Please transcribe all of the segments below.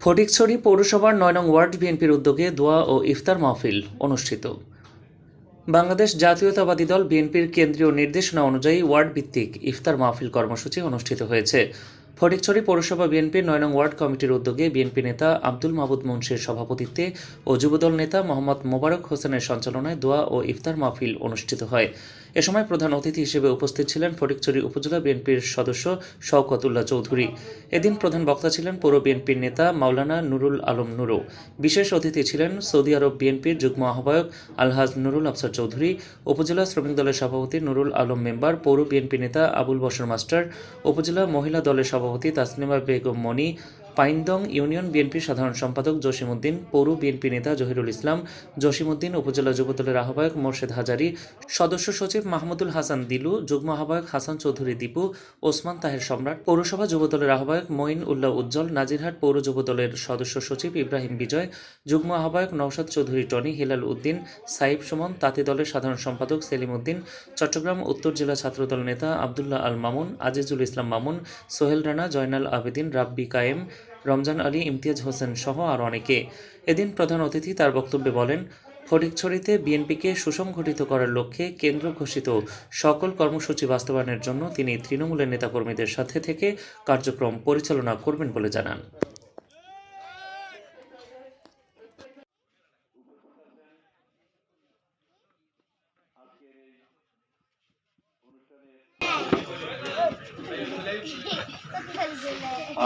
ফটিকছড়ি পৌরসভার ৯ নং ওয়ার্ড বিএনপির উদ্যোগে দোয়া ও ইফতার মাহফিল অনুষ্ঠিত। বাংলাদেশ জাতীয়তাবাদী দল বিএনপির কেন্দ্রীয় নির্দেশনা অনুযায়ী ওয়ার্ড ভিত্তিক ইফতার মাহফিল কর্মসূচি অনুষ্ঠিত হয়েছে। ফটিকছড়ি পৌরসভা বিএনপির ৯ নং ওয়ার্ড কমিটির উদ্যোগে বিএনপি নেতা আব্দুল মাহমুদ মুন্সির সভাপতিত্বে ও যুবদল নেতা মোহাম্মদ মোবারক হোসেনের সঞ্চালনায় দোয়া ও ইফতার মাহফিল অনুষ্ঠিত হয়। এ সময় প্রধান অতিথি হিসেবে উপস্থিত ছিলেন ফটিকছড়ি উপজেলা বিএনপির সদস্য শওকত উল্লাহ চৌধুরী। এদিন প্রধান বক্তা ছিলেন পৌর বিএনপির নেতা মাওলানা নুরুল আলম নুরু। বিশেষ অতিথি ছিলেন সৌদি আরব বিএনপির যুগ্ম আহ্বায়ক আলহাজ নুরুল আফসার চৌধুরী, উপজেলা শ্রমিক দলের সভাপতি নুরুল আলম মেম্বার, পৌর বিএনপি নেতা আবুল বশর মাস্টার, উপজেলা মহিলা দলের সভাপতি তাসনিমা বেগম মনি, পাইনদং ইউনিয়ন বিএনপির সাধারণ সম্পাদক জসিমউদ্দিন, পৌর বিএনপি নেতা জহিরুল ইসলাম, জসিমউদ্দিন, উপজেলা যুবদলের আহ্বায়ক মোর্শেদ হাজারি, সদস্য সচিব মাহমুদুল হাসান দিলু, যুগ্ম আহ্বায়ক হাসান চৌধুরী দীপু, ওসমান তাহের সম্রাট, পৌরসভা যুবদলের আহ্বায়ক মঈন উল্লাহ উজ্জ্বল, নাজিরহাট পৌর যুবদলের সদস্য সচিব ইব্রাহিম বিজয়, যুগ্ম আহ্বায়ক নওশাদ চৌধুরী টনি, হিলাল উদ্দিন, সাইব সুমন, তাঁতি দলের সাধারণ সম্পাদক সেলিম উদ্দিন, চট্টগ্রাম উত্তর জেলা ছাত্রদল নেতা আবদুল্লাহ আল মামুন, আজিজুল ইসলাম মামুন, সোহেল রানা, জয়নাল আবেদিন, রাব্বি কায়েম, রমজান আলী, ইমতিয়াজ হোসেন সহ আরও অনেকে। এদিন প্রধান অতিথি তার বক্তব্যে বলেন, ফটিকছড়িতে বিএনপিকে সুসংগঠিত করার লক্ষ্যে কেন্দ্র ঘোষিত সকল কর্মসূচি বাস্তবায়নের জন্য তিনি তৃণমূলের নেতাকর্মীদের সাথে থেকে কার্যক্রম পরিচালনা করবেন বলে জানান।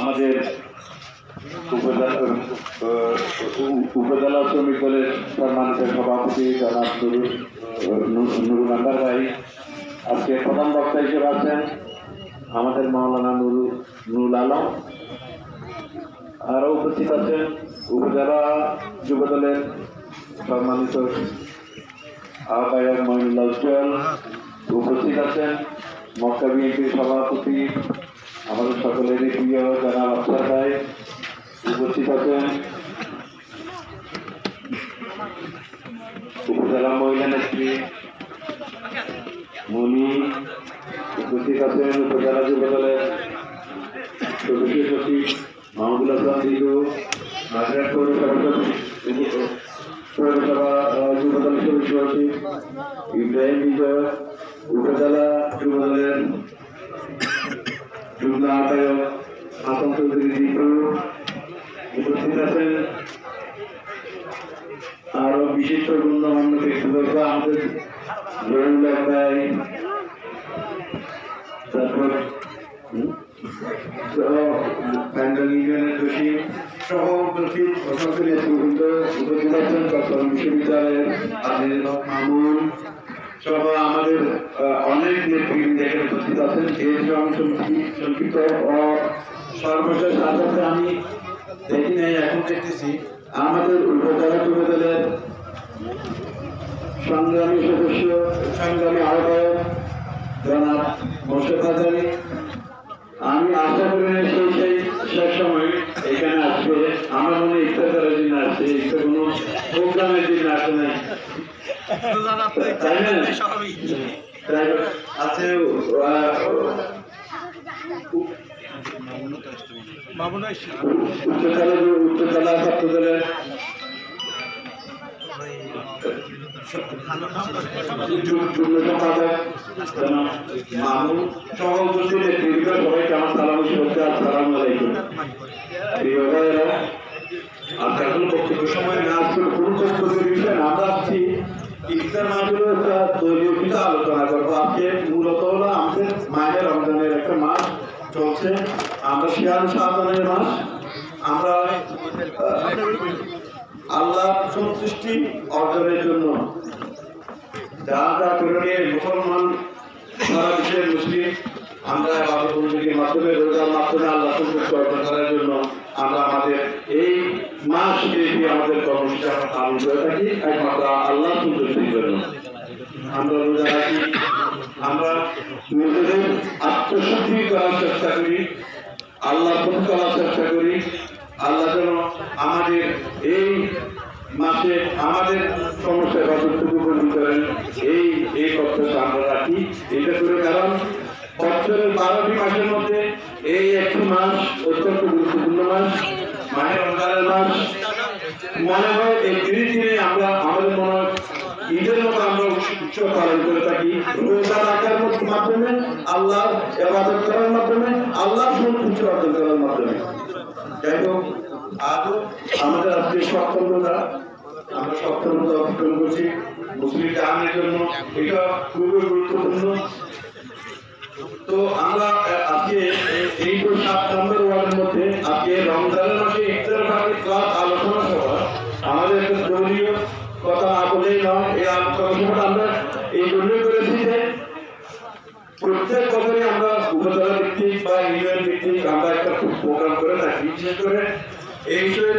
আমাদের উপজেলা শ্রমিক দলের সম্মানিত সভাপতি জনাব নুরুল আকার ভাই আজকে প্রধান বক্তা হিসেবে আছেন। আমাদের মাওলানা নুরুল আলম আরও উপস্থিত আছেন। উপজেলা যুবদলের সম্মানিত আহ্বায়ক মঈনুল্লাহ উজ্জ্বল উপস্থিত আছেন। মক্কা বিএনপির সভাপতি আমাদের সকলেরই প্রিয় জনাব আফসার ভাই উপস্থিত আছেন। উপজেলা মহিলা নেত্রী মনি উপস্থিত আছেন। উপজেলা যুবদলের সদস্য সচিব মাহমুদুল হাসান দিলু, নাজিরহাট পৌরসভা যুবদলের সদস্য সচিব ইব্রাহিম বিজয়, উপজেলা যুবদলের যুগ্ম আহ্বায়ক হাসান চৌধুরী দীপু উপস্থিত আছেন। আরো বিশিষ্ট গণ্যমান্য ব্যক্তিবর্গ আমাদের জহিরুল্লাহ ভাই, তারপর ইউনিয়নের জসিম সহ উপস্থিত উপস্থিত আছেন চট্টগ্রাম বিশ্ববিদ্যালয়ের আজিজ মামুন সহ আমাদের অনেক নেতৃবৃন্দ এখানে উপস্থিত আছেন। এই সংক্ষিপ্ত ও সর্বশেষ আসাতে আমি দেখি নাই, এখন দেখতেছি আমাদের উপজেলা যুবদলের সংগ্রামী সদস্য সংগ্রামী আহ্বায়ক জনাব মোর্শেদ হাজারি। আমি আশা করি সেই শেষ সময় এখানে আসবে। আমার মনে ইফতার করার জন্য আসছে, ইফতার কোনো প্রোগ্রামের জন্য আসে নাই, তাই না? আছে উত্তরতলা ছাত্রদলের মামুন সহ উপস্থিত সবাইকে আমার সালাম শুভেচ্ছা। আসসালামু আলাইকুম। প্রিয় ভাইয়েরা, আজকে এখন বক্তব্য সময় না আসলে কোনো বক্তব্যের বিষয় না, আমরা আসছি ইফতার মাহফিলের একটা দলীয় কিছু আলোচনা করবো। আজকে মূলত হলো আমাদের মায়ের রমজানের একটা মাস চলছে, আমরা শিয়াল শাহজানের মাস। আমরা আল্লাহ সন্তুষ্টি অর্জনের জন্য যা যা করে মুসলমান সারা বিশ্বের মুসলিম আমরা বাবুর মাধ্যমে রোজার মাধ্যমে আল্লাহ সন্তুষ্টি অর্জন করার জন্য আমরা আমাদের এই মাস ব্যাপী আমাদের কর্মসূচি আমরা পালন করে থাকি একমাত্র আল্লাহ সন্তুষ্টির জন্য। আমরা রোজা রাখি, আমরা নিজেদের আত্মশুদ্ধি করার চেষ্টা করি, আল্লাহ প্রতি করার চেষ্টা করি। আল্লাহ যেন আমাদের এই মাসে আমাদের সমস্যা কতটুকু পূরণ করেন এই প্রত্যাশা আমরা রাখি। এটা করে কারণ বছরের 12টি মাসের মধ্যে এই একটি মাস অত্যন্ত গুরুত্বপূর্ণ মাস। মানে রমজানের মাস মনে হয় এই দিনে আমরা আমাদের মনে হয় ঈদের মতো আমরা উৎসব পালন করে থাকি। রোজা রাখার মাধ্যমে, আল্লাহ ইবাদত করার মাধ্যমে, আল্লাহ সন্তুষ্টি অর্জন করার মাধ্যমে। যাই হোক, আজও আমাদের আজকে সপ্তম রোজা, আমরা সপ্তম রোজা অতিক্রম করছি। মুসলিম জাহানের জন্য এটা খুবই গুরুত্বপূর্ণ। তো আমরা আজকে এই 7 নম্বর ওয়ার্ডের মধ্যে আজকে রমজানের মাসে ইফতার পার্টি ক্লাস আলোচনা সভা, আমাদের একটা দলীয় কথা না বলেই নয়। এই আলোচনা সভাটা আমরা এই জন্যই করেছি যে প্রত্যেক বছরই আমরা উপজেলা ভিত্তিক বা ইউনিয়ন ভিত্তিক আমরা একটা প্রোগ্রাম করে থাকি। বিশেষ করে এই বিষয়ে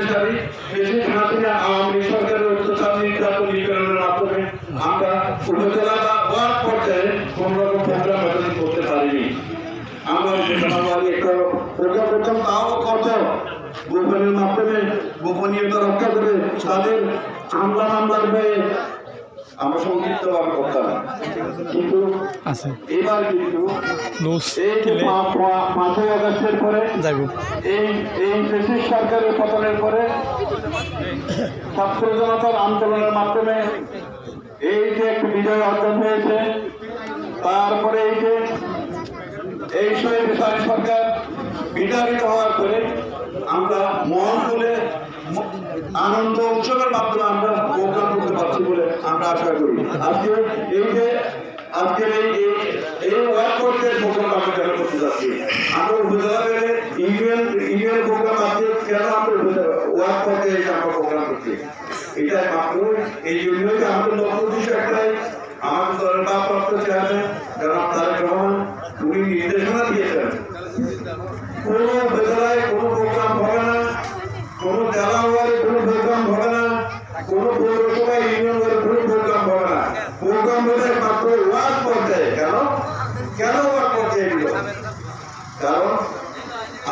প্রেসিডেন্ট হাসিনা আওয়ামী লীগ সরকারের অত্যাচার নির্যাতনের মাধ্যমে আমরা উপজেলা বা ওয়ার্ড পর্যায়ে কোন রকম প্রোগ্রাম আয়োজন করতে পারিনি। আমরা একটা প্রোগ্রাম করতাম, তাও কত গোপনের মাধ্যমে গোপনীয়তা রক্ষা করে তাদের মামলার হয়ে আমরা সংক্ষিপ্ত ভাবে করতাম। কিন্তু এবার কিন্তু এই 5ই আগস্টের পরে এই ব্রিটিশ সরকারের পতনের পরে ছাত্র জনতার আন্দোলনের মাধ্যমে এই যে একটি বিজয় অর্জন হয়েছে, তারপরে এই স্বৈরাচারী সরকার বিতাড়িত হওয়ার পরে আমরা মন খুলে আনন্দ উৎসবের মাধ্যমে আমরা প্রোগ্রাম করতে পারছি বলে আমরা আশা করি। আজকের এই ওয়ার্ক করতে প্রোগ্রাম আমরা কেন করতে যাচ্ছি, আমরা উপজেলা পেলে ইউনিয়ন প্রোগ্রাম আছে কেন আমরা ওয়ার্ক করতে আমরা প্রোগ্রাম করছি, এটা মাত্র এই ইউনিয়নকে আমাদের লক্ষ্য উদ্দেশ্য একটাই। আমাদের দলের ভারপ্রাপ্ত চেয়ারম্যান জনাব তারেক রহমান উনি নির্দেশনা দিয়েছেন, কোন উপজেলায় কোনো প্রোগ্রাম হবে না, কোন জেলা ওয়ার্ডে কোনো প্রোগ্রাম হবে না, কোন পৌরসভা ইউনিয়ন ওয়ার্ডে কোনো প্রোগ্রাম হবে না। প্রোগ্রাম হবে মাত্র ওয়ার্ড পর্যায়ে। কেন ওয়ার্ড পর্যায়ে দিল? কারণ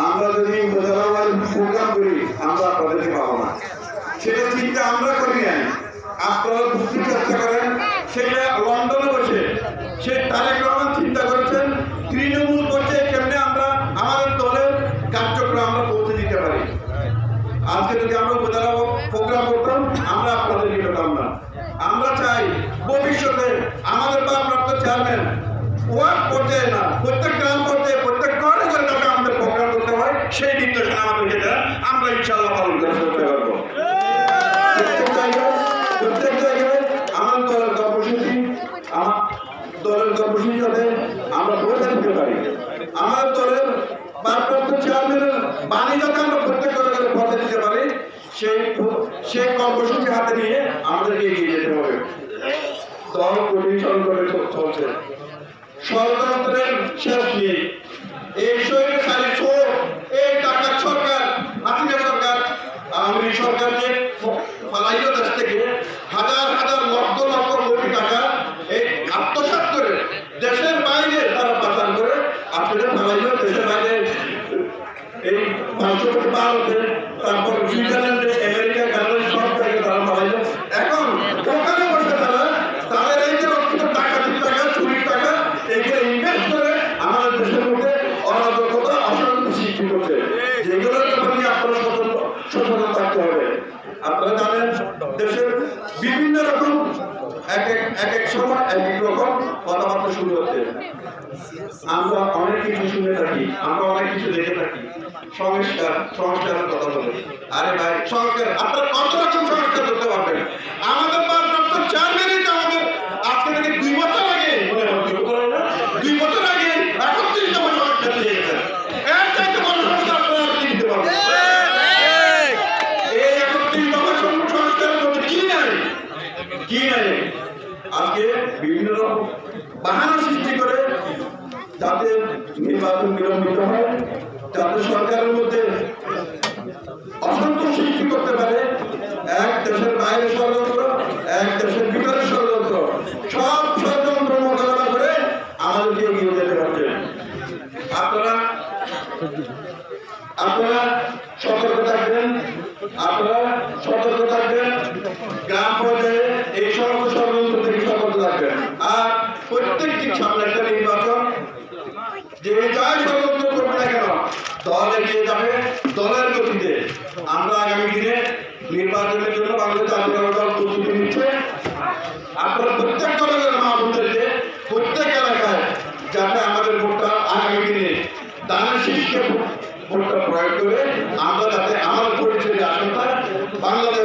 আমরা যদি উপজেলা ওয়ার্ডে প্রোগ্রাম করি আমরা আপনাদেরকে পাবো না, সেটা চিন্তা আমরা করি নাই। আপনারা বুঝতে চেষ্টা করেন, সেটা লন্ডনে বসে সে তারেক রহমান চিন্তা করেছেন তৃণমূল পর্যায়ে কেমনে আমরা আমাদের দলের কার্যক্রম আমরা পৌঁছে দিতে পারি। আজকে যদি আমরা উপজেলা প্রোগ্রাম করতাম আমরা আপনাদেরকে পেতাম না। আমরা চাই ভবিষ্যতে আমাদের ভারপ্রাপ্ত চেয়ারম্যান ওয়ার্ড পর্যায়ে না, প্রত্যেক গ্রাম পর্যায়ে প্রত্যেক ঘরে ঘরে যাতে আমাদের প্রোগ্রাম করতে হয়, সেই নির্দেশনা আমাদেরকে দেন, আমরা ইনশাআল্লাহ পালন করতে পারবো। প্রত্যেক জায়গায় আমার দলের কর্মসূচি যাতে আমরা পৌঁছে দিতে পারি, আমার দলের ভারপ্রাপ্ত চেয়ারম্যানের বাণী যাতে আমরা প্রত্যেক ঘরে ঘরে পৌঁছে দিতে পারি, সেই কর্মসূচি হাতে নিয়ে আমাদেরকে এগিয়ে যেতে হবে। দল কঠিন করে চলছে, ষড়যন্ত্রের শেষ নেই। এই স্বৈরাচারী চোর, এই ডাকাত সরকার, হাসিনা সরকার, আওয়ামী লীগ সরকারকে পালাইল দেশ থেকে হাজার হাজার লক্ষ লক্ষ কোটি টাকা এই আত্মসাৎ করে দেশের বাইরে তারা পাচার করে আসলে পালাইল দেশের বাইরে, এই 500 কোটি ভারতে, তারপর সুইজারল্যান্ডে, আমেরিকা, কানাডা সব জায়গায় তারা পালাইল। এখন দোকানে বসে তাদের এই যে ডাকাতির টাকা, চুরির টাকা এইগুলো ইনভেস্ট করে আমাদের দেশের মধ্যে অরাজকতা, অশান্তি সৃষ্টি করছে, যেগুলোর ব্যাপারে নিয়ে আপনারা সচেতন থাকতে হবে। আপনারা জানেন দেশের বিভিন্ন রকম এক এক সময় এক এক রকম কথাবার্তা শুরু হচ্ছে। আমরা অনেক কিছু শুনে থাকি, আমরা অনেক কিছু দেখে থাকি, সংস্কারের কথা বলে। আরে ভাই, সংস্কার আপনার কত রকম সংস্কার করতে পারবেন? আমাদের ভারপ্রাপ্ত চেয়ারম্যানই তো আমাদের আজকে থেকে 2 বছর আগে, 2 বছর আগে 31তম সংস্কার দিয়ে গেছেন। এর চাইতে বড় সংস্কার আপনারা কি দিতে পারবেন? এই 31তম সংস্কারের মধ্যে কি নাই? আজকে বিভিন্ন রকম বাহানা সৃষ্টি করে যাতে নির্বাচন বিলম্বিত হয়, যাতে সরকারের মধ্যে অসন্তোষ সৃষ্টি করতে পারে। এক দেশের বাইরে ষড়যন্ত্র, এক দেশের ভিতরে ষড়যন্ত্র, সব ষড়যন্ত্র মোকাবেলা করে আমাদেরকে এগিয়ে যেতে পারছে। আপনারা সতর্ক থাকবেন, গ্রাম পর্যায়ে এই সমস্ত ষড়যন্ত্র থেকে সতর্ক থাকবেন। আর প্রত্যেকটি সামনে একটা নির্বাচন, যে যাই ষড়যন্ত্র করবে না কেন দল এগিয়ে যাবে, দলের গতিতে আমরা আগামী দিনে নির্বাচনের জন্য বাংলাদেশ জাতীয়তাবাদী দল প্রস্তুতি নিচ্ছে। আপনারা প্রত্যেক দলের মা বলতেছে প্রত্যেক এলাকায় যাতে আমাদের ভোটটা আগামী দিনে দানের শীষকে ভোটটা প্রয়োগ করে আমরা যাতে আমার পরিচয় আসনটা বাংলাদেশ